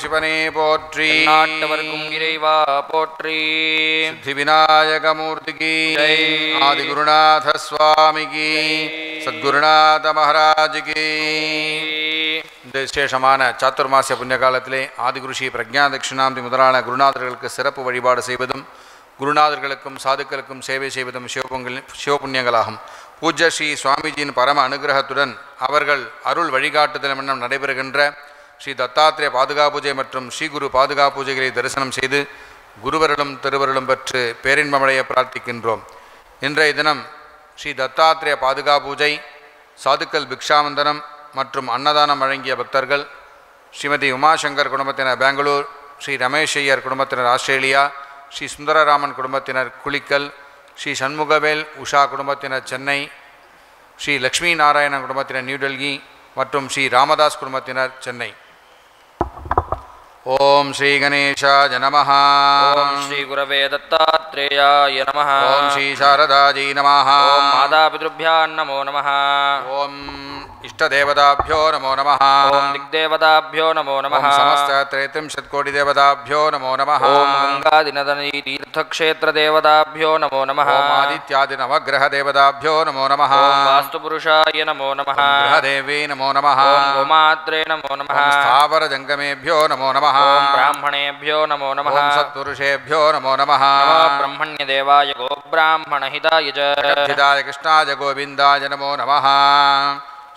சிவனே போற்றி. நாட்டவர்க்கும் இறைவா போற்றி. சித்தி விநாயகமூர்த்திக்கு ஆதிகுருநாத சுவாமிக்கு சத்குருநாத மகாராஜுக்கு. இந்த விசேஷமான சாத்துர்மாசிய புண்ணிய காலத்திலே ஆதிகுரு ஸ்ரீ பிரக்ஞா தட்சிணாந்தி முதலான குருநாதர்களுக்கு சிறப்பு வழிபாடு செய்வதும் குருநாதர்களுக்கும் சாதுக்களுக்கும் சேவை செய்வதும் சிவபுண்ணியங்களாகும். பூஜ்ய ஸ்ரீ சுவாமிஜியின் பரம அனுகிரகத்துடன் அவர்கள் அருள் வழிகாட்டுதல் மன்னம் நடைபெறுகின்ற ஸ்ரீ தத்தாத்திரேய பாதுகா பூஜை மற்றும் ஸ்ரீகுரு பாதுகா பூஜைகளை தரிசனம் செய்து குருவருளும் திருவருளும் பெற்று பேரின்பமடைய பிரார்த்திக்கின்றோம். இன்றைய தினம் ஸ்ரீ தத்தாத்திரேய பாதுகா பூஜை, சாதுக்கள் பிக்ஷாவந்தனம் மற்றும் அன்னதானம் வழங்கிய பக்தர்கள் ஸ்ரீமதி உமாசங்கர் குடும்பத்தினர் பெங்களூர், ஸ்ரீ ரமேஷ் ஐயர் குடும்பத்தினர் ஆஸ்திரேலியா, ஸ்ரீ சுந்தரராமன் குடும்பத்தினர் குளிக்கல், ஸ்ரீ சண்முகவேல் உஷா குடும்பத்தினர் சென்னை, ஸ்ரீ லக்ஷ்மி நாராயணன் குடும்பத்தினர் நியூடெல்லி மற்றும் ஸ்ரீ ராமதாஸ் குடும்பத்தினர் சென்னை. ஓம் ஸ்ரீ கணேசாய நமஹ. ஓம் ஸ்ரீ குரவே தத்தாத்ரேயாய நமஹ. ஓம் ஸ்ரீ சாரதாஜி நமஹ. ஓம் மாதாபித்ருभ्यां நமோ நமஹ. ஓம் இஷ்டதேவதாभ्यो நமோ நமஹ. ஓம் திக்தேவதாभ्यो நமோ நமஹ. ஓம் சமஸ்த த்ரைத்ரிம்ஷத்கோடி தேவதாभ्यो நமோ நமஹ. ஓம் கங்காதிநதனீ தீர்த்தக்ஷேத்திர தேவதாभ्यो நமோ நமஹ. ஓம் ஆதித்யாதி நவக்கிரக தேவதாभ्यो நமோ நமஹ. ஓம் வாஸ்துபுருஷாய நமோ நமஹ. கிரகதேவி நமோ நமஹ. ஓம் கோமாத்ரே நமோ நமஹ. ஓம் ஸ்தாவர ஜங்கமேभ्यो நமோ நமஹ. ஓம் பிராமணேभ्यो நமோ நமஹ. ஓம் சத்புருஷேभ्यो நமோ நமஹ. நமோ பிரம்மண்ய தேவாய கோ பிராமண ஹிதாய ச. ஹிதாய கிருஷ்ணாய கோவிந்தாய நமோ நமஹ.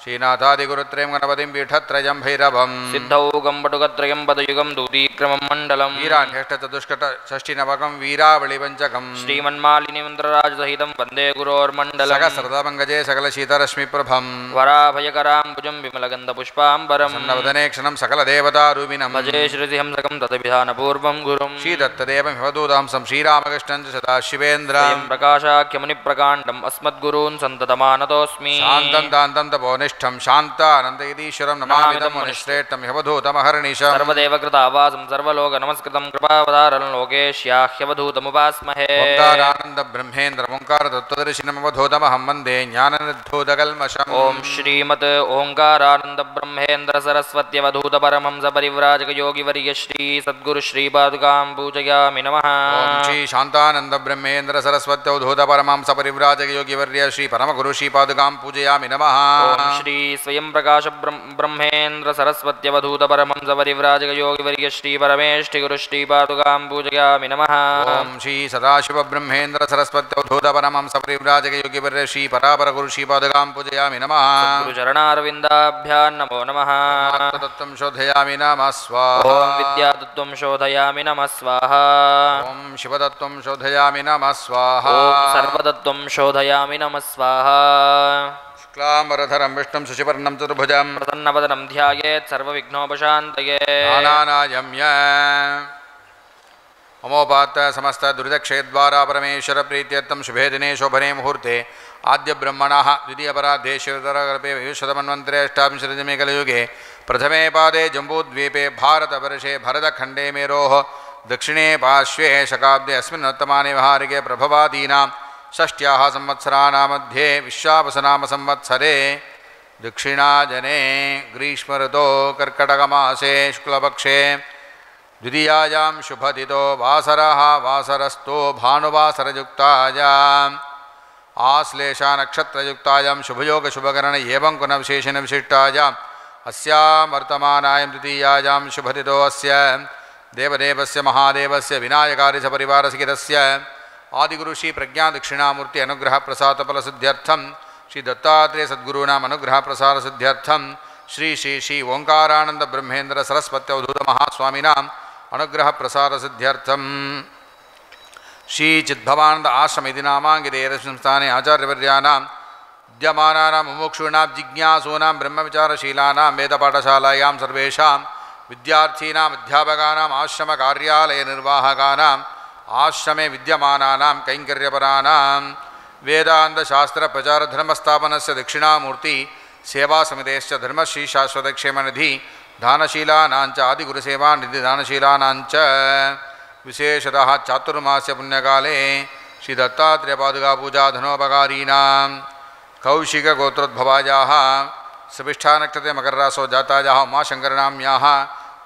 ஸ்ரீநாதாதிகுருத்ரயம் கணபதிம் பீഠத்ரயம் பைரவம் சித்தௌகம் படுகத்ரயம் பதயுகம் தூதீக்ரமம் மண்டலம் வீராண்யஷ்டசதுஷ்கட ஷஷ்டிநவகம் வீராவளி பஞ்சகம் ஸ்ரீமன்மாலினி மந்திரராஜசகிதம் வந்தே குரோர்மண்டலம் சகசிரதமங்கஜே சகலசீதரஷ்மி பிரபம் வராபயகராம்புஜம் விமலகந்த புஷ்பாம்பரம் சன்னவதனே க்ஷணம் சகலதேவதாரூபிணம் பஜே ஸ்ருதிஹம்சகம் ததபிதானபூர்வம் குரும் ஸ்ரீதத்ததேவம் ஹிமதூதாம்சம் ஸ்ரீராமகிருஷ்ணன் சதாசிவேந்திரம் பிரகாஷாக்கியமுனிப்பிரகாண்டம் அஸ்மத்குரூன் சந்ததமானதோஸ்மி சாந்தம் தாந்தம் தபோனிஷ்டம் சாந்தானந்தயதீஸ்வரம் நமாமிதம் முனிஸ்ரேஷ்டம் ஹிமதூதமஹர்நிஷம் சர்வதேவ கிருதாவாசம் சர்வலோக நமஸ்கிருதம் கிருபாவதாரம் லோகேஷ்யாஹ்யவதூதமுபாஸ்மஹே ஓங்காரானந்த பிரம்மேந்திர ஓங்கார தத்துவதர்சினம் அவதூதமஹம் வந்தே ஞானநிர்தூதகல்மஷம். ஓம் ஸ்ரீமத் ஓங்காரானந்த பிரம்மேந்திர சரஸ்வத்யவதூத பரமஹம்ச பரிவ்ராஜக யோகிவரிய ஸ்ரீ சத்குரு ஸ்ரீ பாதுகாம் பூஜயாமி நமः. ஓம் ஸ்ரீ சாந்தானந்த பிரம்மேந்திர சரஸ்வத்யவதூத பரமஹம்ச பரிவ்ராஜக யோகிவர்ய ஸ்ரீ பரமகுரு ஸ்ரீ பாதுகாம் பூஜயாமி நமः. ஓம் ஸ்ரீ ஸ்வயம் பிரகாஷ பிரம்மேந்திர சரஸ்வத்யவதூத பரமஹம்ச பரிவ்ராஜக யோகிவரிய ஸ்ரீ பரமேஷ்டி குரு ஸ்ரீ பாதுகாம் பூஜயாமி நமः. ஓம் ஸ்ரீ சதாசிவ பிரம்மேந்திர சரஸ்வத்யவதூத பரமஹம்ச பரிவ்ராஜக யோகிவர்ய ஸ்ரீ பராபர குரு ஸ்ரீ பாதுகாம் பூஜயாமி நமः. குரு சரணாரவிந்தாभ्यां நமோ நமः. தத்துவம் சோதயாமி நமः ஸ்வாஹா. ஓம் வித்யாதத்துவம் சோதயாமி நமः ஸ்வாஹா. ஓம் சிவதத்துவம் சோதயாமி நமः ஸ்வாஹா. ஓம் சர்வதத்துவம் சோதயாமி நமः ஸ்வாஹா. शुक्लाम्बरधरं विष्णुं शशिवर्णं चतुर्भुजं प्रसन्नवदनं ध्यायेत् सर्वविघ्नोपशान्तये. ज्ञानानायम्य अमोपात्त समस्त दुरितक्षयद्वारा परमेश्वर प्रीत्यर्थं शुभे दिने शोभने मुहूर्ते आद्य ब्रह्मणः द्वितीयपराधे शिवतरकल्पे विशुद्धमन्वन्तरे अष्टाविंशतितमे कलियुगे प्रथमे पादे जम्बूद्वीपे भारतवर्षे भरतखण्डे मेरोः दक्षिणे पार्श्वे शकाब्दे अस्मिन्नोत्तमाने व्यवहारिके प्रभवादीनां षष्ट्याः संवत्सराणां मध्ये विश्वावसनाम संवत्सरे दक्षिणाजने ग्रीष्मऋतो कर्कटकमासे शुक्लपक्षे द्वितीयायां शुभदितो वासरः वासरस्तो भानुवासरयुक्तायाम् आश्लेषा नक्षत्रयुक्तायां शुभयोगशुभकरण एवं गुणविशेषण विशिष्टायाम् अस्यां वर्तमानायां द्वितीयायां शुभदितो अस्य देवदेवस्य महादेवस्य विनायकार्यसपरिवारसहितस्य आदिगुरु श्री प्रज्ञा दक्षिणामूर्ति अनुग्रह प्रसाद फल सिद्ध्यर्थम श्री दत्तात्रेय सद्गुरूणाम अनुग्रह प्रसाद सिद्ध्यर्थम श्री श्री श्री ओंकारानंद ब्रह्मेंद्र सरस्वती अवधूत महास्वामिनाम अनुग्रह प्रसाद सिद्ध्यर्थम श्री चिद्भवानंद आश्रम इति नामांकिते स्थाने आचार्यवर्याणां विद्यमानानां मुमुक्षूणां जिज्ञासूनां ब्रह्मविचारशीलानां वेदपाठशालायां सर्वेषां विद्यार्थीनाम् अध्यापकानाम् आश्रमकार्यालयनिर्वाहकानाम् आश्रमे विद्यमानानां कैंकर्यपराणां वेदान्तशास्त्र प्रचार धर्मस्थापनस्य दक्षिणामूर्ति सेवा समितेश्च धर्मश्री शाश्वतक्षेमनिधि दानशीलानाञ्च आदिगुरुसेवा निधि दानशीलानाञ्च विशेषतः चातुर्मास्य पुण्यकाले श्री दत्तात्रेय पादुका पूजा धनोपकारीणां कौशिकगोत्रोद्भवायाः सविष्ठा नक्षत्रे मकररासो जातायाः उमाशङ्करनाम्याः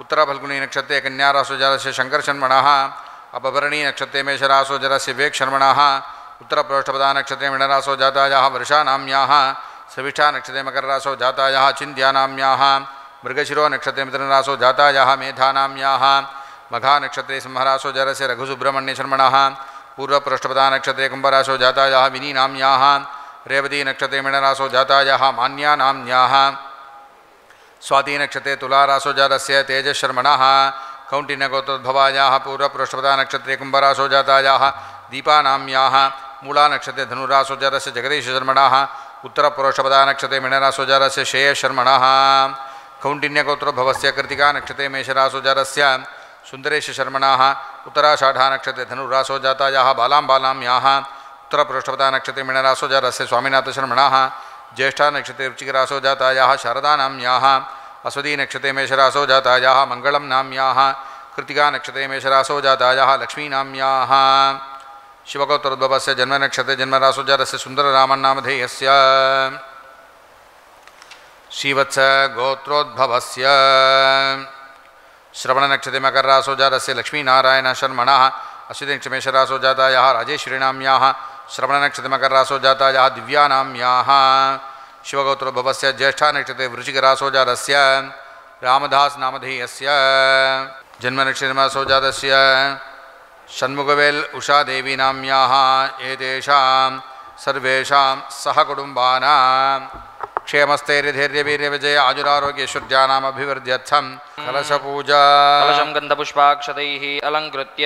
उत्तरफल्गुनी नक्षत्रे कन्यारासोजातस्य शङ्करशर्मणः अपभरणी नक्षत्रे मेषरासोजातस्य विवेकशर्मणः उत्तरप्रोष्ठपदा नक्षत्रे मीनरासोजातायाः वर्षानाम्याः सविष्ठा नक्षत्रे मकररासोजातायाः चिन्त्यानाम्याः मृगशिरो नक्षत्रे मिथुनरासोजातायाः मेधानाम्याः मघा नक्षत्रे सिंहरासोजातस्य रघुसुब्रह्मण्यशर्मणः पूर्वप्रोष्ठपदा नक्षत्रे कुम्भरासोजातायाः विनीनाम्याः रेवती नक्षत्रे मीनरासोजातायाः मान्यानाम्याः स्वाती नक्षत्रे तुलारासोजातस्य तेजशर्मणः कौण्डिन्यगोत्रोद्भवायाः पूर्वप्रोष्ठपदा नक्षत्रे कुम्भरासोजातायाः दीपानाम्याः मूला नक्षत्रे धनुरासोजातस्य जगदीशशर्मणः उत्तरप्रोष्ठपदा नक्षत्रे मीनरासोजातस्य श्रेयशर्मणः कौण्डिन्यगोत्रोद्भवस्य कृतिका नक्षत्रे मेषरासोजातस्य सुन्दरेशशर्मणः उत्तराषाढा नक्षत्रे धनुरासोजातायाः बालाम्याः उत्तरप्रोष्ठपदा नक्षत्रे मीनरासोजातस्य स्वामीनाथशर्मणः ज्येष्ठा नक्षत्रे वृश्चिकरासोजातायाः शारदानाम्याः अश्वती नक्षत्रे मेषरासोजातायाः मङ्गलं नाम्याः कृतिका नक्षत्रे मेषरासोजातायाः लक्ष्मीनाम्याः शिवगोत्रोद्भवस्य जन्मनक्षत्रे जन्मरासोजातस्य सुन्दररामन्नामधेयस्य श्रीवत्स गोत्रोद्भवस्य श्रवणनक्षत्रे मकररासोजातस्य लक्ष्मीनारायणशर्मणः अश्वती नक्षत्रे मेषरासोजातायाः राजेश्वरीनाम्याः श्रवणनक्षत्रे मकररासोजातायाः दिव्यानाम्याः शिवगोत्रोद्भवस्य ज्येष्ठा नक्षत्रे वृश्चिकरासोजातस्य रामदासनामधेयस्य जन्मनक्षत्रमासोजातस्य षण्मुखवेल् उषादेवीनाम्याः एतेषां सर्वेषां सहकुटुम्बानां क्षेमस्थैर्यधैर्यवीर्यविजय आजुरारोग्यैश्वर्याणामभिवृद्ध्यर्थं कलशपूजा कलशं गन्धपुष्पाक्षतैः अलङ्कृत्य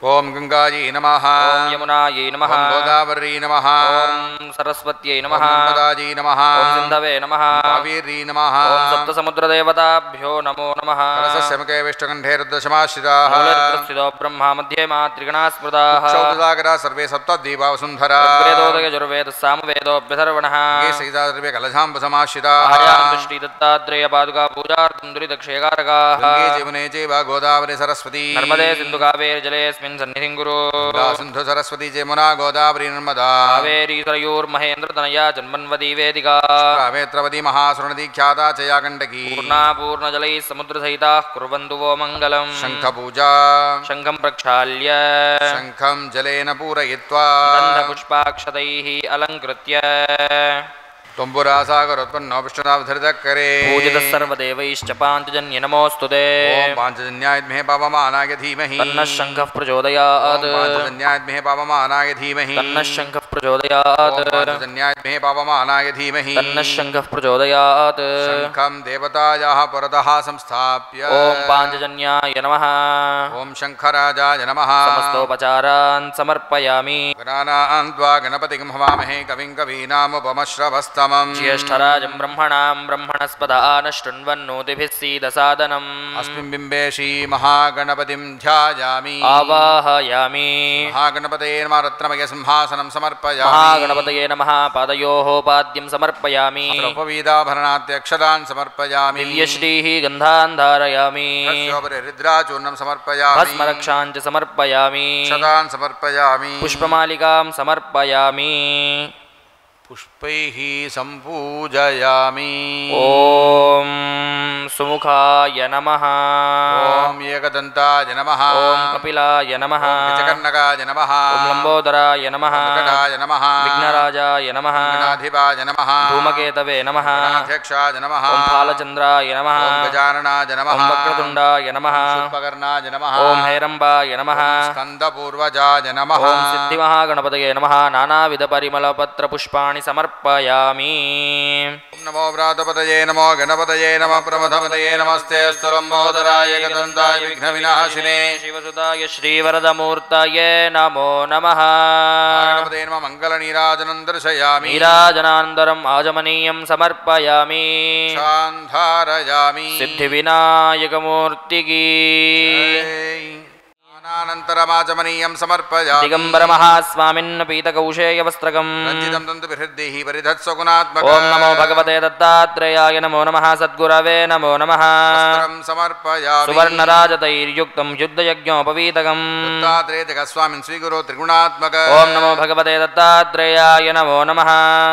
ओम गंगायै नमः ओम यमुनायै नमः ओम गोदावरी नमः ओम सरस्वत्यै नमः ओम नर्मदायै नमः ओम सिन्धवे नमः कावेरी नमः ओम सप्तसमुद्रदेवताभ्यो नमो नमः कलशस्य मुखे विष्णुकण्ठे रुद्रशमाश्रिताः मूलस्थितो ब्रह्मा मध्ये मा त्रिगणाः स्मृताः क्षौतदागरा सर्वे सप्तद्वीपावसुन्धरा ऋग्वेदोदयजुर्वेदः सामवेदोऽभ्यथर्वणः ये सहिता सर्वे कलशाम्बुसमाश्रिताः आर्यान्तुष्टि दत्तात्रेय पादुका पूजार्थं दुरिदक्षयकारकाः गंगे जमुने चैव गोदावरी सरस्वती नर्मदे सिन्धु कावेरी जलेऽस्मिन् सन्निधिं कुरु गंगा सिन्धु सरस्वती जमुना गोदावरी नर्मदा कावेरी सरयूर्महेन्द्रतनया जन्मन्वती वेदिका रामेत्रवती महासुरनदी ख्याता च या गण्डकी पूर्णा पूर्णजलैः समुद्रसहिताः कुर्वन्तु वो मङ्गलम् शङ्खपूजा शङ्खं प्रक्षाल्य शङ्खं जलेन पूरयित्वा गन्धपुष्पाक्षतैः अलङ्कृत्य त्वम्बुरासागरोत्पन्नो विष्णुनावधृतकरे पूजितः सर्वदेवैश्च पाञ्चजन्य नमोऽस्तु ते ॐ पाञ्चजन्याय पावमानाय धीमहि तन्नः शङ्खः प्रचोदयात् ॐ पाञ्चजन्याय पावमानाय धीमहि तन्नः शङ्खः प्रचोदयात् ॐ पाञ्चजन्याय पावमानाय धीमहि तन्नः शङ्खः प्रचोदयात् शङ्खं देवतायाः पुरतः संस्थाप्य ॐ पाञ्चजन्याय नमः ॐ शङ्खराजाय नमः समस्तोपचारान् समर्पयामि गणानां त्वा गणपतिं हवामहे कविं कवीनामुपमश्रवस्तमम् ज्येष्ठराजं ब्रह्मणां ब्रह्मणस्पदा न शृण्वन्नोतिभिः सीदसादनम् अस्मिन् बिम्बे श्रीमहागणपतिं ध्यायामि आवाहयामि महागणपतये नमः रत्नमयसिंहासनं समर्पयामि महागणपतये नमः पादयोः पाद्यं समर्पयामि उपवीदाभरणात्यक्षदान् समर्पयामि दिव्यश्रीः गन्धान् धारयामि तस्योपरि हृद्राचूर्णं समर्पयामि भस्मरक्षां च समर्पयामि क्षदान् समर्पयामि पुष्पमालिकां समर्पयामि पुष्पैः सम्पूजयामि ॐ सुमुखाय नमः ॐ एकदन्ताय नमः ॐ कपिलाय नमः गजकर्णकाय नमः ॐ लम्बोदराय नमः विकटाय नमः विघ्नराजाय नमः गणाधिपाय नमः धूमकेतवे नमः गणाध्यक्षाय नमः ॐ फालचन्द्राय नमः ॐ गजाननाय नमः ॐ वक्रतुण्डाय नमः पुष्पकर्णाय नमः ॐ हेरम्बाय नमः स्कन्दपूर्वजाय नमः ॐ सिद्धिमहागणपतये नमः नानाविधपरिमलपत्रपुष्पाणि समर्पयामि नमो व्रातपतये नमो गणपतये नमः प्रमथपतये नमस्ते स्तुलम्बोदराय एकदन्ताय विघ्नविनाशिने शिवसुताय श्रीवरदमूर्तये नमो नमः गणपतये नमः मङ्गलनीराजनं दर्शयामि नीराजनानन्तरम् आजमनीयं समर्पयामि क्षान्धारयामि सिद्धिविनायकमूर्तिकी अनन्तरमाचमनीयं समर्पयामि दिगम्बरमहास्वामिन् पीतकौशेयवस्त्रकम् रञ्जितं दन्तुभिर्दैः परिधत्स्वगुणात्मकम् ॐ नमो भगवते दत्तात्रेयाय नमो नमः सद्गुरवे नमो नमः वस्त्रं समर्पयामि सुवर्णराजतैर्युक्तं युद्धयज्ञोपवीतकम् दत्तात्रेय जगत्स्वामिन् स्वीकुरु त्रिगुणात्मक ॐ नमो भगवते दत्तात्रेयाय नमो नमः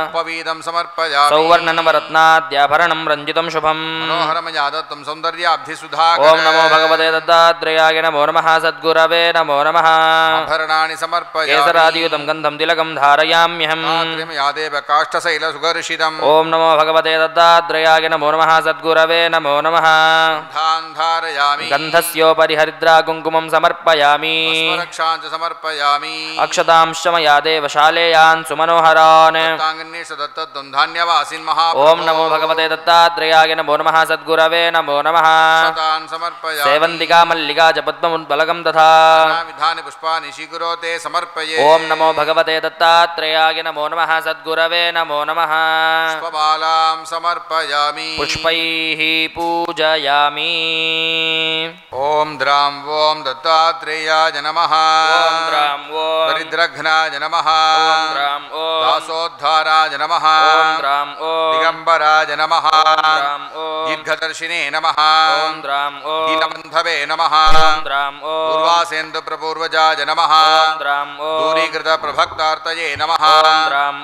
उपवीतं समर्पयामि सौवर्णनवरत्नाद्याभरणं रञ्जितं शुभम् मनोहरमया दत्तं सौन्दर्याब्धिसुधाकर ॐ नमो भगवते दत्तात्रेयाय नमो नमः सद्गुरवे नमो नमः आभरणानि समर्पयामि केसरादियुतं गन्धं तिलकं धारयाम्यहम् तात्रिमया देव काष्ठशैलसुगर्षितम् ॐ नमो भगवते दत्तात्रेयाय नमो नमः सद्गुरवे नमो नमः धान् धारयामि गन्धस्योपरि हरिद्रा कुङ्कुमं समर्पयामि स्मरक्षां च समर्पयामि अक्षतांश्च मया देव शालेयान् सुमनोहरान् ताङ्गन्येष दत्तत्वं धान्यवासिन् ॐ महाप्रभो नमो भगवते दत्तात्रेयाय नमो नमः सद्गुरवे नमो नमः तान् समर्पयामि सेवन्तिका मल्लिका च पद्ममुद्बलकं तथा विधानि पुष्पाणि स्वीकुरोते समर्पये ॐ नमो भगवते दत्तात्रेयाय नमो नमः सद्गुरवे नमो नमः पुष्पमालां समर्पयामि पुष्पैः पूजयामि ॐ द्रां ॐ दत्तात्रेयाय नमः ॐ द्रां ॐ दरिद्रघ्नाय नमः ॐ द्रां ॐ दासोद्धाराय नमः ॐ द्रां ॐ दिगम्बराय नमः द्रां ॐ दीर्घदर्शिने नमः ॐ द्रां ॐ नीलबन्धवे नमः ॐ द्रां ॐ पूर्वासेन्दुप्रपूर्वजाय नमः ॐ द्रां ॐ दूरीकृतप्रभक्तार्तये नमः ॐ द्रां ॐ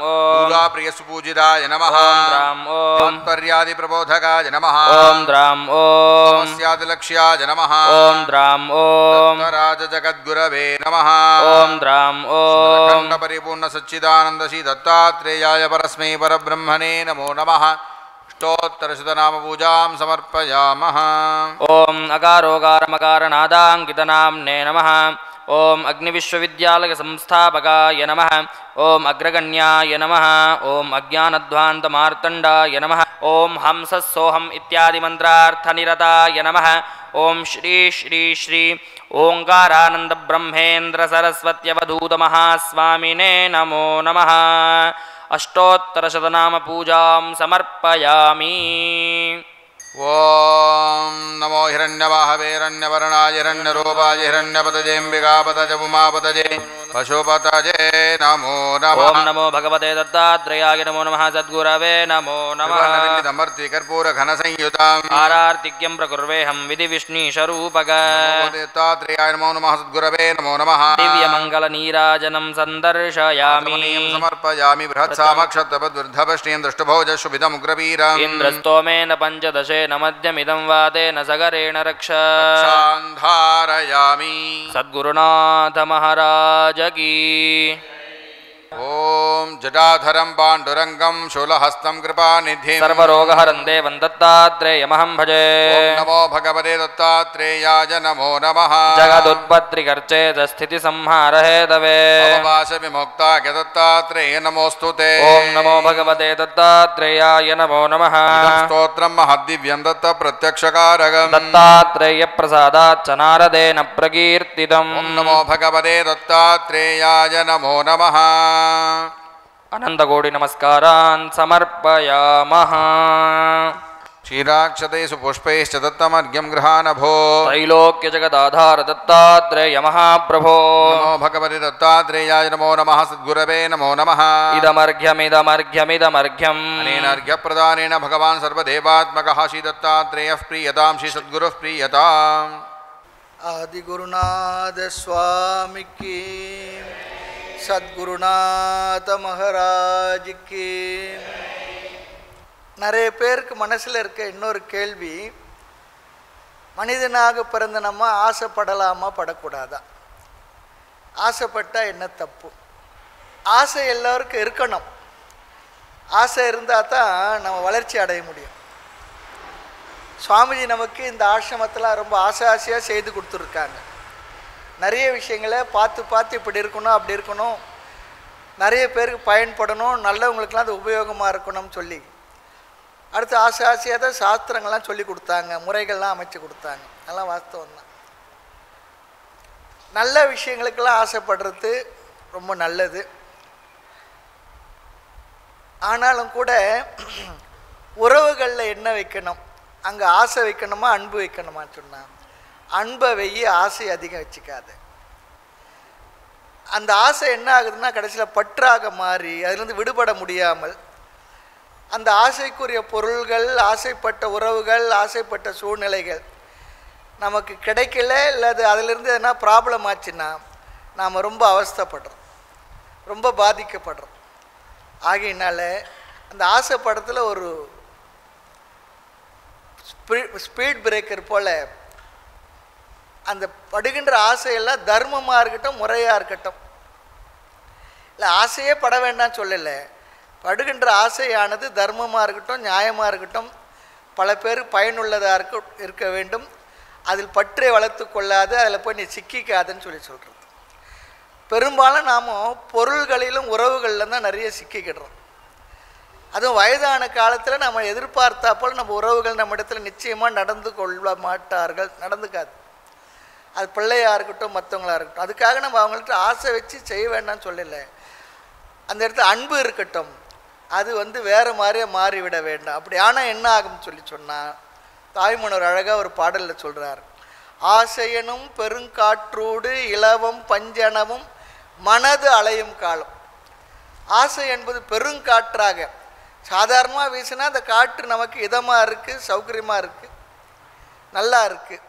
दूराप्रियसुपूजिताय नमः ॐ द्रां ॐ तात्पर्यादिप्रबोधकाय नमः ॐ द्रां ॐ समस्यादिलक्ष्याय नमः ॐ द्रां ॐ राजजगद्गुरवे नमः ॐ द्रां ॐ खण्डपरिपूर्णसच्चिदानन्दश्री दत्तात्रेयाय परस्मै परब्रह्मणे नमो नमः अष्टोत्तरशतनामपूजां समर्पयामः ॐ अकारोकारमकारनादाङ्कितनाम्ने नमः ॐ अग्निविश्वविद्यालयसंस्थापकाय नमः ॐ अग्रगण्याय नमः ॐ अज्ञानध्वान्तमार्तण्डाय नमः ॐ हंसः सोऽहम् इत्यादिमन्त्रार्थनिरताय नमः ॐ श्री श्री श्री ओङ्कारानन्दब्रह्मेन्द्रसरस्वत्यवधूतमहास्वामिने नमो नमः अष्टोत्तरशतनामपूजां समर्पयामि ॐ नमो हिरण्यवाहवेरण्यवर्णाय हिरण्यरूपाय हिरण्यपतजेऽम्बिकापतज उमापतजे पशुपतजे नमो नमः ॐ नमो भगवते दत्तात्रेयाय नमो नमः सद्गुरवे नमो नमः कर्पूरघनसंयुताम् आरार्तिक्यं प्रकुर्वेऽहं विधिविष्णीशरूपक दत्तात्रेयाय नमो नमः सद्गुरवे नमो नमः दिव्यमङ्गलनीराजनं सन्दर्शयामि समर्पयामि बृहत्सामक्षत्रपद्वृद्धपष्टिं दृष्टभोजशुभितमुग्रवीरम् इन्द्रस्तोमेन पञ्चदशेन मध्यमिदं वातेन सगरेण रक्ष धारयामि सद्गुरुनाथ महाराज की ॐ जटाधरं पाण्डुरङ्गं शूलहस्तं कृपानिधिं सर्वरोगहरं देवं दत्तात्रेयमहं भजे ॐ नमो भगवते दत्तात्रेयाय नमो नमः जगदुत्पत्तिकर्चे स्थितिसंहारहेतवे भवपाशविमुक्ताय दत्तात्रेय नमोऽस्तु ते ॐ नमो भगवते दत्तात्रेयाय नमो नमः इदं स्तोत्रं महद्दिव्यं दत्तप्रत्यक्षकारकम् दत्तात्रेयप्रसादाच्च नारदेन प्रकीर्तितम् ॐ नमो भगवते दत्तात्रेयाय नमो नमः अनन्तकोटि नमस्कारान् समर्पयामः क्षीराक्षतेषु पुष्पैश्च दत्तमर्घ्यं गृहानभो त्रैलोक्यजगदाधार दत्तात्रेय महाप्रभो नमो भगवते दत्तात्रेयाय नमो नमः सद्गुरवे नमो नमः इदमर्घ्यमिदमर्घ्यमिदमर्घ्यम् अनेन अर्घ्यप्रदानेन भगवान् सर्वदेवात्मकः श्री दत्तात्रेयः प्रीयतां श्री सद्गुरुः प्रीयताम् आदिगुरुनाथ स्वामी की सद्गुरुनाथ महाराज की நிறைய பேருக்கு மனசில் இருக்க இன்னொரு கேள்வி, மனிதனாக பிறந்த நம்ம ஆசைப்படலாமா படக்கூடாதா? ஆசைப்பட்டால் என்ன தப்பு? ஆசை எல்லோருக்கும் இருக்கணும். ஆசை இருந்தால் தான் நம்ம வளர்ச்சி அடைய முடியும். சுவாமிஜி நமக்கு இந்த ஆசிரமத்தில் ரொம்ப ஆசையாக செய்து கொடுத்துருக்காங்க. நிறைய விஷயங்களை பார்த்து இப்படி இருக்கணும் அப்படி இருக்கணும், நிறைய பேருக்கு பயன்படணும், நல்லவங்களுக்கெல்லாம் அது உபயோகமாக இருக்கணும்னு சொல்லி அடுத்து ஆசையாக தான் சாஸ்திரங்கள்லாம் சொல்லி கொடுத்தாங்க, முறைகள்லாம் அமைச்சு கொடுத்தாங்க. அதெல்லாம் வாஸ்தவம் தான். நல்ல விஷயங்களுக்கெல்லாம் ஆசைப்படுறது ரொம்ப நல்லது. ஆனாலும் கூட உறவுகளில் என்ன வைக்கணும், அங்கே ஆசை வைக்கணுமா அன்பு வைக்கணுமான்னு சொன்னாங்க. அன்பை வெய்ய ஆசை அதிகம் வச்சுக்காது. அந்த ஆசை என்ன ஆகுதுன்னா கடைசியில் பற்றாக மாறி அதுலேருந்து விடுபட முடியாமல் அந்த ஆசைக்குரிய பொருள்கள், ஆசைப்பட்ட உறவுகள், ஆசைப்பட்ட சூழ்நிலைகள் நமக்கு கிடைக்கல, இல்லை அதிலிருந்து எதனா ப்ராப்ளம் ஆச்சுன்னா நாம் ரொம்ப அவஸ்தைப்படுறோம், ரொம்ப பாதிக்கப்படுறோம். ஆகையினால அந்த ஆசைப்படத்தில் ஒரு ஸ்பீட் பிரேக்கர் போல் அந்த படுகின்ற ஆசையெல்லாம் தர்மமாக இருக்கட்டும், முறையாக இருக்கட்டும், இல்லை ஆசையே பட வேண்டாம் சொல்லலை, படுகின்ற ஆசையானது தர்மமாக இருக்கட்டும், நியாயமாக இருக்கட்டும், பல பேர் பயனுள்ளதாக இருக்க வேண்டும், அதில் பற்றை வளர்த்து கொள்ளாது, அதில் போய் நீ சிக்கிக்காதுன்னு சொல்கிறது. பெரும்பாலும் நாம் பொருள்களிலும் உறவுகளிலும் தான் நிறைய சிக்கிக்கிடுறோம். அதுவும் வயதான காலத்தில் நம்ம எதிர்பார்த்தாப்போல் நம்ம உறவுகள் நம்ம இடத்துல நிச்சயமாக நடந்து கொள்ள மாட்டார்கள், நடந்துக்காது. அது பிள்ளையாக இருக்கட்டும், மற்றவங்களாக இருக்கட்டும். அதுக்காக நம்ம அவங்கள்ட்ட ஆசை வச்சு செய்ய வேண்டாம்னு சொல்லலை. அந்த இடத்துல அன்பு இருக்கட்டும், அது வேறு மாதிரியே மாறிவிட வேண்டாம். அப்படி ஆனால் என்ன ஆகும்னு சொன்னால் தாய்மன்னர் அழகாக ஒரு பாடலில் சொல்கிறார், ஆசையனும் பெருங்காற்றோடு இலவம் பஞ்சனமும் மனது அலையும் காலம். ஆசை என்பது பெருங்காற்றாக சாதாரணமாக வீசினா அந்த காற்று நமக்கு இதமாக இருக்குது, சௌகரியமாக இருக்குது, நல்லா இருக்குது.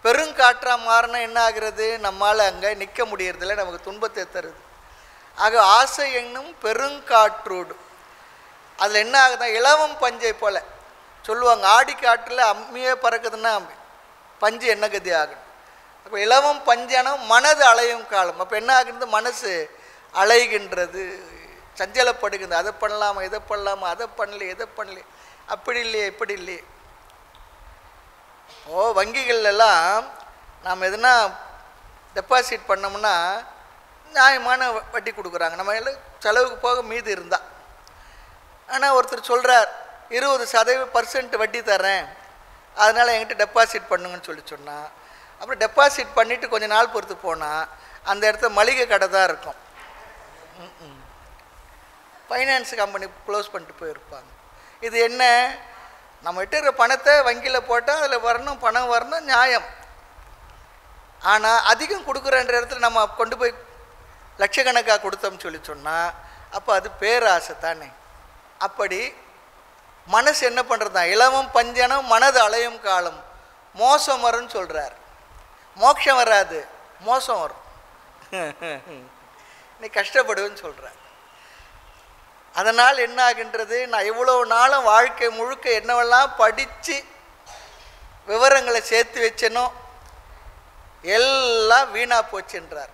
பெருங்காற்றாக மாறினா என்ன ஆகிறது, நம்மால் அங்கே நிற்க முடியறதில்ல, நமக்கு துன்பத்தை தருது. ஆக ஆசை என்னும் பெருங்காற்றோடு அதில் என்ன ஆகுதுன்னா இலவம் பஞ்சை போல் சொல்லுவாங்க, ஆடி காற்றில் அம்மியே பறக்குதுன்னா பஞ்சு என்ன கதி ஆகும். அப்போ இலவம் பஞ்சனம் மனது அலையும் காலம். அப்போ என்ன ஆகுது, மனசு அலைகின்றது, சஞ்சலப்படுகிறது. அதை பண்ணலாமா, இதை பண்ணலாமா, அதை பண்ணலையே, இதை பண்ணலையே, அப்படி இல்லையே, இப்படி இல்லையே. வங்கிகள்லாம் நாம் எதுனா டெபாசிட் பண்ணோம்னா நியாயமான வட்டி கொடுக்குறாங்க, நம்ம எல்லாம் செலவுக்கு போக மீது இருந்தால். ஆனால் ஒருத்தர் சொல்கிறார் 20% வட்டி தரேன், அதனால் என்கிட்ட டெபாசிட் பண்ணுங்கன்னு சொன்னால், அப்புறம் டெபாசிட் பண்ணிவிட்டு கொஞ்சம் நாள் பொறுத்து போனால் அந்த இடத்துல மளிகை கடை தான் இருக்கும், ஃபைனான்ஸ் கம்பெனி க்ளோஸ் பண்ணிட்டு போயிருப்பாங்க. இது என்ன, நம்மகிட்ட இருக்கிற பணத்தை வங்கியில் போட்டால் அதில் வரணும், பணம் வரணும், நியாயம். ஆனால் அதிகம் கொடுக்குறன்ற இடத்துல நம்ம கொண்டு போய் லட்சக்கணக்காக கொடுத்தோம்னு சொன்னால் அப்போ அது பேராசை தானே. அப்படி மனசு என்ன பண்ணுறது தான், இலவம் பஞ்சனம் மனது அலையும் காலம், மோசம் வரும்னு சொல்கிறார். மோட்சம் வராது, மோசம் வரும், நீ கஷ்டப்படுவேன்னு சொல்கிறார். அதனால் என்ன ஆகின்றது, நான் இவ்வளோ நாளும் வாழ்க்கை முழுக்க என்னவெல்லாம் படித்து விவரங்களை சேர்த்து வச்சனோ எல்லாம் வீணாக போச்சுன்றார்.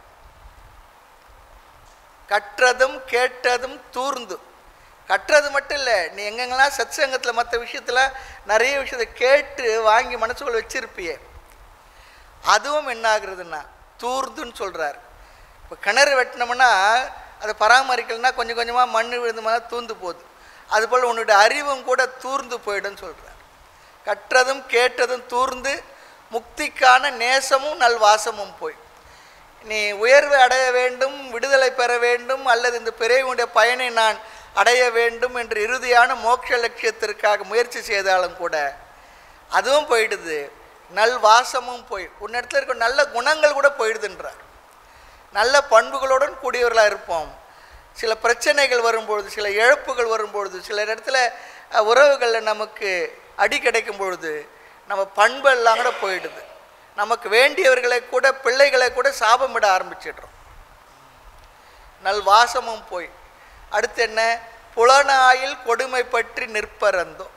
கற்றதும் கேட்டதும் தூர்ந்து, கட்டுறது மட்டும் இல்லை, நீ எங்கெங்கெல்லாம் சத்சங்கத்தில் மற்ற விஷயத்தில் நிறைய விஷயத்தை கேட்டு வாங்கி மனசுக்குள்ள வச்சிருப்பியே, அதுவும் என்ன ஆகுறதுன்னா தூர்ந்துன்னு சொல்கிறார். இப்போ கிணறு வெட்டினோம்னா அதை பராமரிக்கலைன்னா கொஞ்சம் கொஞ்சமாக மண் விழுந்த மாதிரி தூர்ந்து போகுது, அதுபோல் உன்னுடைய அறிவும் கூட தூர்ந்து போயிடுன்னு சொல்கிறார். கற்றதும் கேட்டதும் தூர்ந்து முக்திக்கான நேசமும் நல்வாசமும் போய், நீ உயர்வை அடைய வேண்டும், விடுதலை பெற வேண்டும், அல்லது இந்த பிறவியுடைய பயனை நான் அடைய வேண்டும் என்று இறுதியான மோட்ச லட்சியத்திற்காக முயற்சி செய்தாலும் கூட அதுவும் போயிடுது, நல்வாசமும் போய் உன்னிடத்தில் இருக்க நல்ல குணங்கள் கூட போயிடுதுன்றார். நல்ல பண்புகளுடன் கூடியவர்களாக இருப்போம். சில பிரச்சனைகள் வரும்பொழுது, சில இழப்புகள் வரும்பொழுது, சில இடத்துல உறவுகளில் நமக்கு அடி கிடைக்கும் பொழுது நம்ம பண்பெல்லாம் கூட போயிடுது. நமக்கு வேண்டியவர்களை கூட, பிள்ளைகளை கூட சாபமிட ஆரம்பிச்சிடுறோம். நல்வாசமும் போய் அடுத்து என்ன, புலனாயில் கொடுமை பற்றி நிற்பறந்தோ.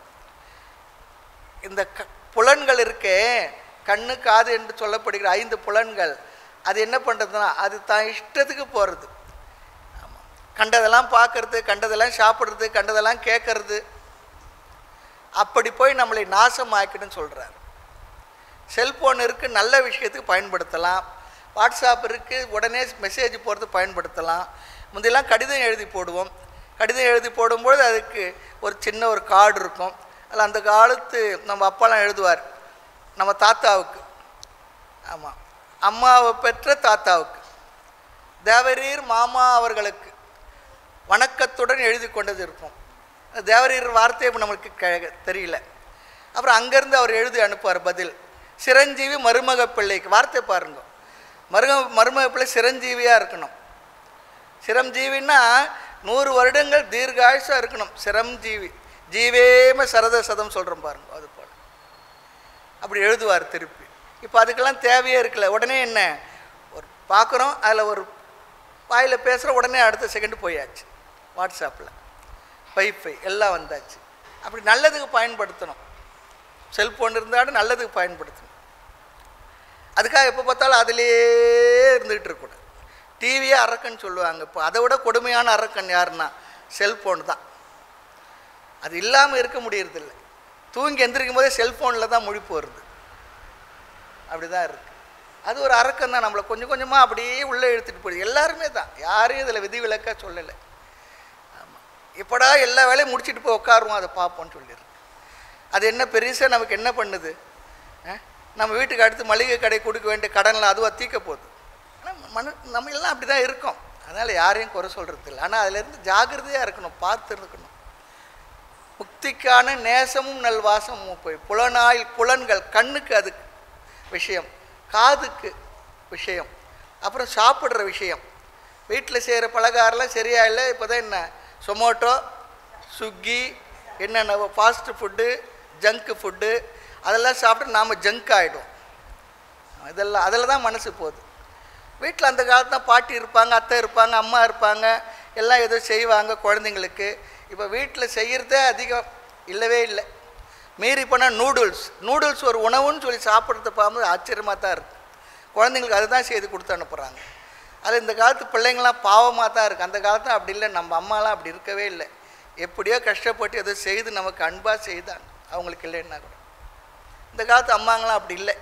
இந்த புலன்கள் இருக்கே, கண்ணு காது என்று சொல்லப்படுகிற 5 புலன்கள், அது என்ன பண்ணுறதுன்னா அது தான் இஷ்டத்துக்கு போகிறது. ஆமாம், கண்டதெல்லாம் பார்க்கறது, கண்டதெல்லாம் சாப்பிட்றது, கண்டதெல்லாம் கேட்கறது, அப்படி போய் நம்மளை நாசமாக்கிடுன்னு சொல்கிறார். செல்ஃபோன் இருக்குது, நல்ல விஷயத்துக்கு பயன்படுத்தலாம். வாட்ஸ்அப் இருக்குது, உடனே மெசேஜ் போகிறது பயன்படுத்தலாம். முந்தையெல்லாம் கடிதம் எழுதி போடுவோம். கடிதம் எழுதி போடும்போது அதுக்கு ஒரு சின்ன ஒரு கார்டு இருக்கும். அதில் அந்த காலத்து நம்ம அப்பாலாம் எழுதுவார் நம்ம தாத்தாவுக்கு, ஆமாம், அம்மாவை பெற்ற தாத்தாவுக்கு, தேவரீர் மாமா அவர்களுக்கு வணக்கத்துடன் எழுதி கொண்டது இருக்கும். தேவரீர் வார்த்தை இப்போ நம்மளுக்கு தெரியல. அப்புறம் அங்கேருந்து அவர் எழுதி அனுப்புவார் பதில். சிரஞ்சீவி மருமக பிள்ளைக்கு, வார்த்தை பாருங்க, மருமக பிள்ளை சிரஞ்சீவியாக இருக்கணும். சிரஞ்சீவின்னா 100 வருடங்கள் தீர்காயுஷாக இருக்கணும். சிரஞ்சீவி ஜீவேம சரத சதம் சொல்கிறோம் பாருங்க, அது போல் அப்படி எழுதுவார் திருப்பி. இப்போ அதுக்கெல்லாம் தேவையே இருக்கல. உடனே என்ன ஒரு பார்க்குறோம், அதில் ஒரு வாயில் பேசுகிற உடனே அடுத்த செகண்டு போயாச்சு. வாட்ஸ்அப்பில் வைஃபை எல்லாம் வந்தாச்சு. அப்படி நல்லதுக்கு பயன்படுத்தணும். செல்ஃபோன் இருந்தாலும் நல்லதுக்கு பயன்படுத்தணும். அதுக்காக எப்போ பார்த்தாலும் அதிலேயே இருந்துகிட்டு இருக்கக்கூடாது. டிவியே அரக்கன்னு சொல்லுவாங்க. இப்போ அதை விட கொடுமையான அரக்கன் யாருன்னா செல்ஃபோன் தான். அது இல்லாமல் இருக்க முடியறதில்ல. தூங்கி எந்திரிக்கும் போதே செல்ஃபோனில் தான் முழிப்பு வருது. அப்படி தான் இருக்குது. அது ஒரு அரக்கன் தான். நம்மளை கொஞ்சம் கொஞ்சமாக அப்படியே உள்ளே இழுத்துட்டு போயிடுது. எல்லாருமே தான், யாரையும் இதில் விதிவிலக்காக சொல்லலை. ஆமாம், எப்படா எல்லா வேலையும் முடிச்சுட்டு போய் உட்காருவோம் அதை பார்ப்போம்னு சொல்லிடுது. அது என்ன பெருசாக நமக்கு என்ன பண்ணுது? நம்ம வீட்டுக்கு அடுத்து மளிகை கடை கொடுக்க வேண்டிய கடனில் அதுவாக தீக்க போகுது. ஆனால் நம்ம எல்லாம் அப்படி தான் இருக்கோம். அதனால் யாரையும் குறை சொல்கிறது இல்லை. ஆனால் அதிலேருந்து ஜாக்கிரதையாக இருக்கணும், பார்த்து இருக்கணும். முக்திக்கான நேசமும் நல்வாசமும் போய் புலன்கள், கண்ணுக்கு அது விஷயம், காதுக்கு விஷயம், அப்புறம் சாப்பிட்ற விஷயம். வீட்டில் செய்கிற பலகாரெல்லாம் சரியா இல்லை. இப்போ தான் என்ன சொமோட்டோ, ஸ்விக்கி, என்னென்ன ஃபாஸ்ட்டு ஃபுட்டு, ஜங்க்கு ஃபுட்டு, அதெல்லாம் சாப்பிட்டு நாம் ஜங்க் ஆகிடும். இதெல்லாம் அதில் தான் மனசு போகுது. வீட்டில் அந்த காலத்தில் பாட்டி இருப்பாங்க, அத்தை இருப்பாங்க, அம்மா இருப்பாங்க, எல்லாம் ஏதோ செய்வாங்க குழந்தைங்களுக்கு. இப்போ வீட்டில் செய்கிறதே அதிகம் இல்லவே இல்லை. மீறி போனால் நூடுல்ஸ் ஒரு உணவுன்னு சொல்லி சாப்பிட்றத பார்க்கும்போது ஆச்சரியமாக தான் இருக்குது. குழந்தைங்களுக்கு அதுதான் செய்து கொடுத்து அனுப்புகிறாங்க. அது இந்த காலத்து பிள்ளைங்களாம் பாவமாக தான் இருக்குது. அந்த காலத்தில் அப்படி இல்லை. நம்ம அம்மாலாம் அப்படி இருக்கவே இல்லை. எப்படியோ கஷ்டப்பட்டு ஏதோ செய்து நமக்கு அன்பாக செய்தாங்க. அவங்களுக்கு இல்லைன்னா கூட இந்த காலத்து அம்மாங்களாம் அப்படி இல்லை.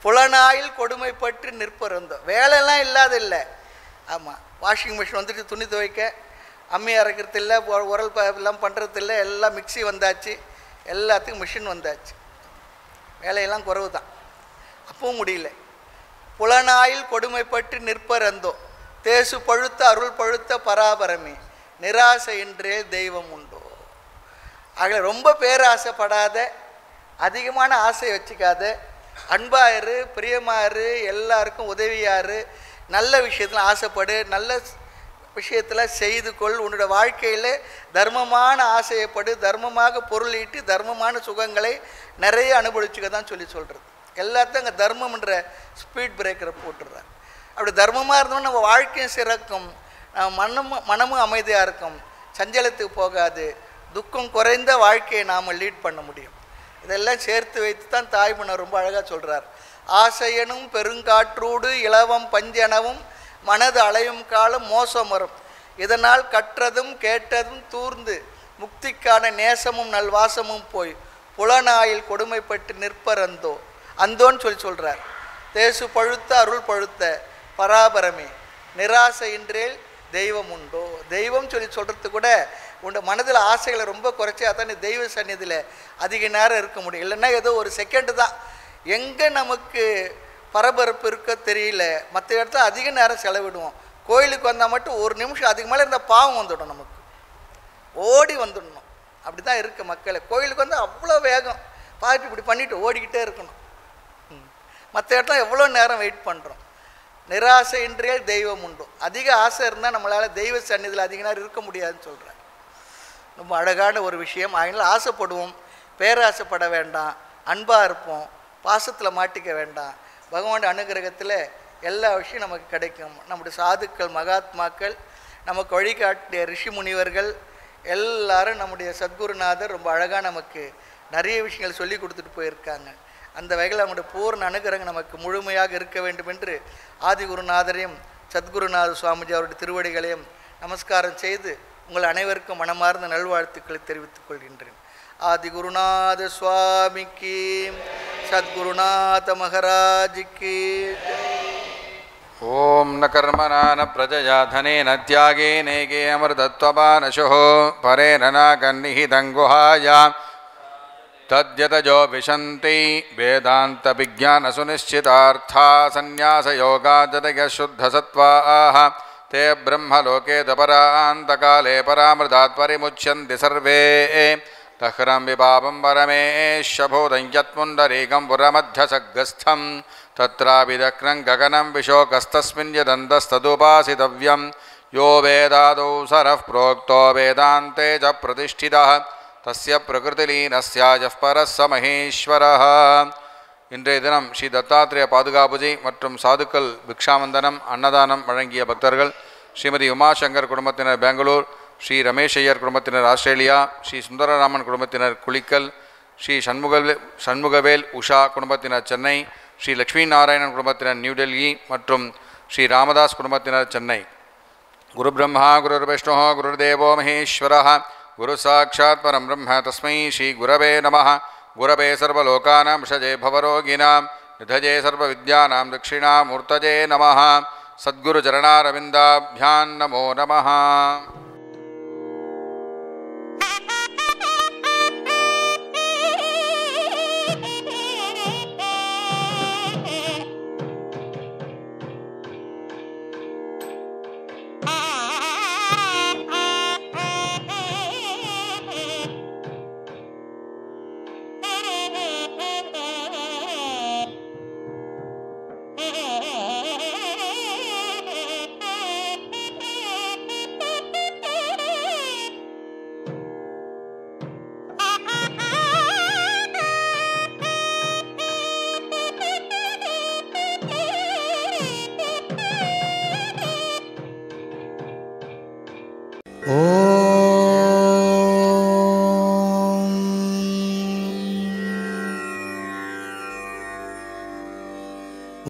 புலனாயில் கொடுமைப்பட்டு நிற்பருந்தோம். வேலையெல்லாம் இல்லாத இல்லை. ஆமாம், வாஷிங் மிஷின் வந்துட்டு துணி துவைக்க, அம்மி அரைக்கிறது இல்லை, உரல் எல்லாம் பண்ணுறது இல்லை, எல்லாம் மிக்சி வந்தாச்சு, எல்லாத்துக்கும் மிஷின் வந்தாச்சு. வேலையெல்லாம் குறைவு தான். அப்பவும் முடியல. புலனாயில் கொடுமைப்பட்டு நிற்பரந்தோ தேசு பழுத்த அருள் பழுத்த பராபரமே நிராசையின்றே தெய்வம் உண்டோ. ஆக ரொம்ப பேராசைப்படாத, அதிகமான ஆசை வச்சுக்காத, அன்பாயிரு, பிரியமாயிரு, எல்லாருக்கும் உதவியாரு, நல்ல விஷயத்தில் ஆசைப்படு, நல்ல விஷயத்தில் செய்து கொள். உன்னோட வாழ்க்கையில் தர்மமான ஆசையப்படு, தர்மமாக பொருள் ஈட்டி தர்மமான சுகங்களை நிறைய அனுபவிச்சுக்க தான் சொல்கிறது. எல்லாத்தையும் அங்கே தர்மம்ன்ற ஸ்பீட் பிரேக்கரை போட்டுடுறாங்க. அப்படி தர்மமாக இருந்தோம்னா நம்ம வாழ்க்கையும் சிறக்கும், மனமும் அமைதியாக இருக்கும், சஞ்சலத்துக்கு போகாது, துக்கம் குறைந்த வாழ்க்கையை நாம் லீட் பண்ண முடியும். இதெல்லாம் சேர்த்து வைத்து தான் தாய்மன்னர் ரொம்ப அழகாக சொல்கிறார். ஆசையனும் பெருங்காற்றூடு இலவம் பஞ்சனவும் மனது அலையும் காலம் மோசம் வரும். இதனால் கற்றதும் கேட்டதும் தூர்ந்து முக்திக்கான நேசமும் நல்வாசமும் போய் புலனாயில் கொடுமைப்பட்டு நிற்பரந்தோ அந்தோன்னு சொல்கிறார். தேசு பழுத்த அருள் பழுத்த பராபரமே நிராசையின்றேல் தெய்வம் உண்டோ. தெய்வம் சொல்கிறது கூட உண்ட மனதில் ஆசைகளை ரொம்ப குறைச்சா தான் நீ தெய்வ சந்நிதியில் அதிக நேரம் இருக்க முடியும். இல்லைன்னா ஏதோ ஒரு செகண்டு தான். எங்கே நமக்கு பரபரப்பு இருக்க தெரியல, மற்ற இடத்துல அதிக நேரம் செலவிடுவோம். கோயிலுக்கு வந்தால் மட்டும் ஒரு நிமிஷம் அதுக்கு மேலே இருந்தால் பாவம் வந்துடும், நமக்கு ஓடி வந்துடணும். அப்படி தான் இருக்குது மக்களை. கோயிலுக்கு வந்து அவ்வளோ வேகம் பார்த்து இப்படி பண்ணிவிட்டு ஓடிக்கிட்டே இருக்கணும். மற்ற இடத்துல எவ்வளோ நேரம் வெயிட் பண்ணுறோம். நிராசையின்றே தெய்வம் உண்டு. அதிக ஆசை இருந்தால் நம்மளால் தெய்வ சந்நிதியில் அதிக நேரம் இருக்க முடியாதுன்னு சொல்கிறாங்க. ரொம்ப அழகான ஒரு விஷயம். அதனால் ஆசைப்படுவோம், பேராசைப்பட வேண்டாம், அன்பாக இருப்போம், பாசத்தில் மாட்டிக்க வேண்டாம். பகவான் அனுகிரகத்தில் எல்லா விஷயம் நமக்கு கிடைக்கும். நம்முடைய சாதுக்கள், மகாத்மாக்கள், நமக்கு வழிகாட்டிய ரிஷி முனிவர்கள் எல்லாரும், நம்முடைய சத்குருநாதர் ரொம்ப அழகாக நமக்கு நிறைய விஷயங்கள் சொல்லி கொடுத்துட்டு போயிருக்காங்க. அந்த வகையில் அவங்களுடைய பூர்ண அனுகிரகம் நமக்கு முழுமையாக இருக்க வேண்டும் என்று ஆதி குருநாதரையும் சத்குருநாத சுவாமிஜி அவருடைய திருவடிகளையும் நமஸ்காரம் செய்து உங்கள் அனைவருக்கும் மனமார்ந்த நல்வாழ்த்துக்களை தெரிவித்துக் கொள்கின்றேன். ஆதி குருநாத சுவாமிக்கு, சத்குருநாத மகாராஜுக்கு. ஓம் ந கர்மணா ந பிரஜயா தனேன தியாகே நேகே அமிர்தத்வபானசோ பரேன நாகநிஹிதம் குஹாயாம் தத்யதஜோ விஷந்தி வேதாந்த விஜான சுனிஷ்சிதார்த்தா சந்நியாச யோகாஜதய சுத்த சத்வாஹ தே பிரம்மலோகே தபராந்தகாலே பராமிருதாத் பரிமுச்யந்தி சர்வே தஹ்ரம் விபாபம் பரமேஷ போதம் யத் புண்டரீகம் புரமத்யசகஸ்தம் तत्राभिदग्नं गगनं विशोकस्तस्मिन् यदन्तस्तदुपासितव्यं यो वेदादौ सरः प्रोक्तो वेदान्ते च प्रतिष्ठितः तस्य प्रकृतिलीनस्य यः परः स महेश्वरः. இன்றைய தினம் ஸ்ரீ தத்தாத்ரேய பாதுகாபூஜை மற்றும் சாதுக்கள் பிக்ஷாவந்தனம் அன்னதானம் வழங்கிய பக்தர்கள் ஸ்ரீமதி உமாசங்கர் குடும்பத்தினர் பெங்களூர், ஸ்ரீ ரமேஷ் ஐயர் குடும்பத்தினர் ஆஸ்திரேலியா, ஸ்ரீ சுந்தரராமன் குடும்பத்தினர் குளிக்கல், ஸ்ரீ சண்முகவேல் உஷா குடும்பத்தினர் சென்னை, ஸ்ரீ லட்சுமி நாராயணன் குடும்பத்தினர் நியூ டெல்லி மற்றும் ஸ்ரீ ராமதாஸ் குடும்பத்தினர் சென்னை. குரு பிரம்மா குரு விஷ்ணு குருதேவோ மகேஸ்வரः குரு சாட்சாத் பரம் பிரம்ம தஸ்மை ஸ்ரீ குரவே நமः. गुरवे सर्वलोकानां विषजे भवरोगिणां निधजे सर्वविद्यानां दक्षिणामूर्तये नमः. सद्गुरुचरणारविन्दाभ्यां नमो नमः. ஓம்